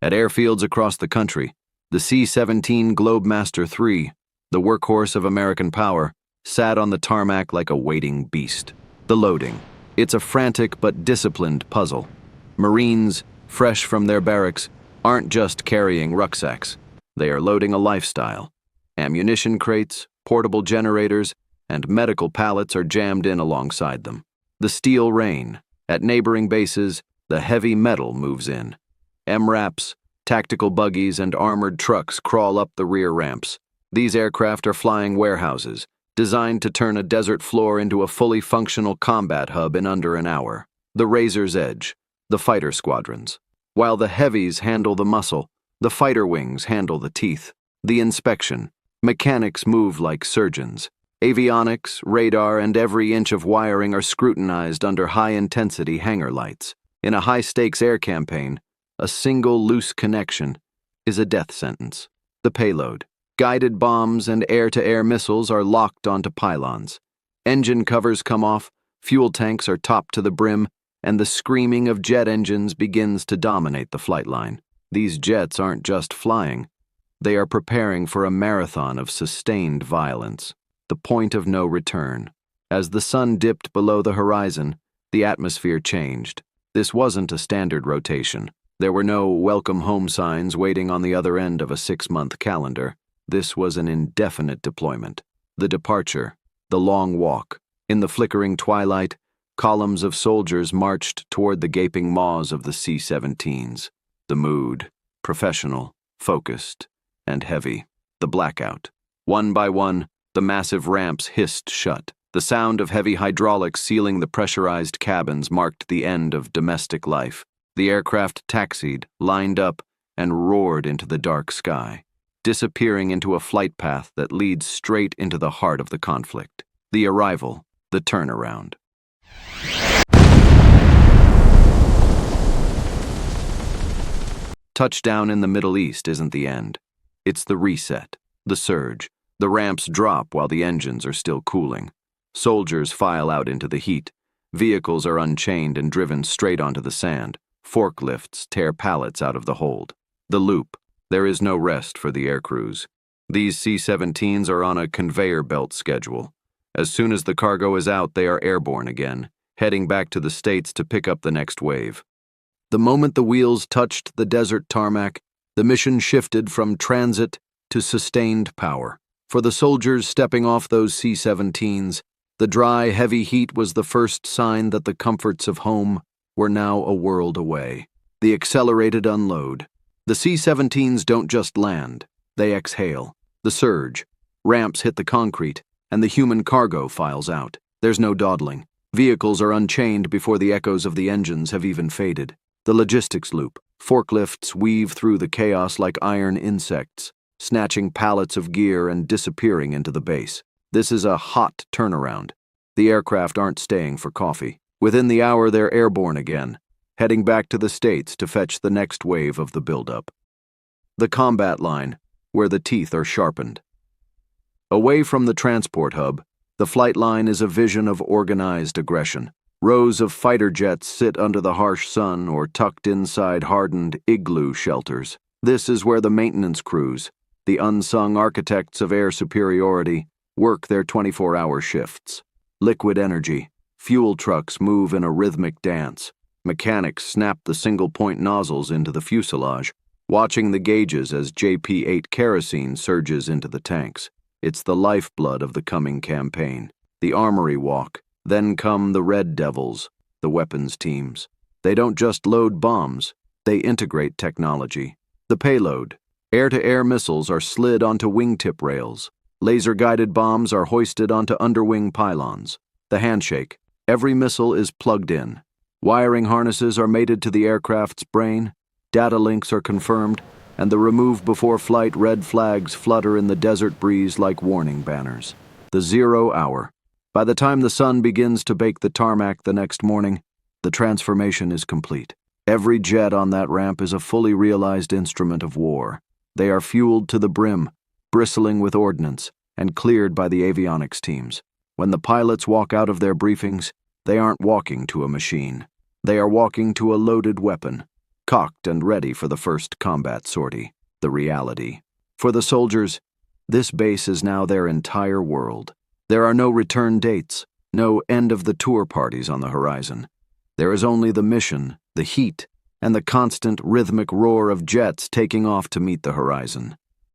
At airfields across the country, the C-17 Globemaster III, the workhorse of American power, sat on the tarmac like a waiting beast. The loading. It's a frantic but disciplined puzzle. Marines, fresh from their barracks, aren't just carrying rucksacks. They are loading a lifestyle. Ammunition crates, portable generators, and medical pallets are jammed in alongside them. The steel rain. At neighboring bases, the heavy metal moves in. MRAPs, tactical buggies, and armored trucks crawl up the rear ramps. These aircraft are flying warehouses, designed to turn a desert floor into a fully functional combat hub in under an hour. The razor's edge, the fighter squadrons. While the heavies handle the muscle, the fighter wings handle the teeth. The inspection. Mechanics move like surgeons. Avionics, radar, and every inch of wiring are scrutinized under high-intensity hangar lights. In a high-stakes air campaign, a single loose connection is a death sentence. The payload. Guided bombs and air-to-air missiles are locked onto pylons. Engine covers come off, fuel tanks are topped to the brim, and the screaming of jet engines begins to dominate the flight line. These jets aren't just flying. They are preparing for a marathon of sustained violence. The point of no return. As the sun dipped below the horizon, the atmosphere changed. This wasn't a standard rotation. There were no welcome home signs waiting on the other end of a 6-month calendar. This was an indefinite deployment. The departure, the long walk. In the flickering twilight, columns of soldiers marched toward the gaping maws of the C-17s. The mood, professional, focused, and heavy. The blackout. One by one, the massive ramps hissed shut. The sound of heavy hydraulics sealing the pressurized cabins marked the end of domestic life. The aircraft taxied, lined up, and roared into the dark sky, disappearing into a flight path that leads straight into the heart of the conflict. The arrival, the turnaround. Touchdown in the Middle East isn't the end. It's the reset, the surge. The ramps drop while the engines are still cooling. Soldiers file out into the heat. Vehicles are unchained and driven straight onto the sand. Forklifts tear pallets out of the hold. The loop. There is no rest for the air crews. These C-17s are on a conveyor belt schedule. As soon as the cargo is out, they are airborne again, heading back to the States to pick up the next wave. The moment the wheels touched the desert tarmac, the mission shifted from transit to sustained power. For the soldiers stepping off those C-17s, the dry, heavy heat was the first sign that the comforts of home were now a world away. The accelerated unload. The C-17s don't just land, they exhale. The surge. Ramps hit the concrete, and the human cargo files out. There's no dawdling. Vehicles are unchained before the echoes of the engines have even faded. The logistics loop. Forklifts weave through the chaos like iron insects, snatching pallets of gear and disappearing into the base. This is a hot turnaround. The aircraft aren't staying for coffee. Within the hour, they're airborne again, heading back to the States to fetch the next wave of the buildup. The combat line, where the teeth are sharpened. Away from the transport hub, the flight line is a vision of organized aggression. Rows of fighter jets sit under the harsh sun or tucked inside hardened igloo shelters. This is where the maintenance crews, the unsung architects of air superiority, work their 24-hour shifts. Liquid energy. Fuel trucks move in a rhythmic dance. Mechanics snap the single-point nozzles into the fuselage, watching the gauges as JP-8 kerosene surges into the tanks. It's the lifeblood of the coming campaign. The armory walk. Then come the Red Devils, the weapons teams. They don't just load bombs, they integrate technology. The payload. Air-to-air missiles are slid onto wingtip rails. Laser-guided bombs are hoisted onto underwing pylons. The handshake. Every missile is plugged in. Wiring harnesses are mated to the aircraft's brain. Data links are confirmed, and the remove before flight red flags flutter in the desert breeze like warning banners. The 0 hour. By the time the sun begins to bake the tarmac the next morning, the transformation is complete. Every jet on that ramp is a fully realized instrument of war. They are fueled to the brim, bristling with ordnance, and cleared by the avionics teams. When the pilots walk out of their briefings, they aren't walking to a machine. They are walking to a loaded weapon, cocked and ready for the first combat sortie, the reality. For the soldiers, this base is now their entire world. There are no return dates, no end of the tour parties on the horizon. There is only the mission, the heat, and the constant rhythmic roar of jets taking off to meet the horizon.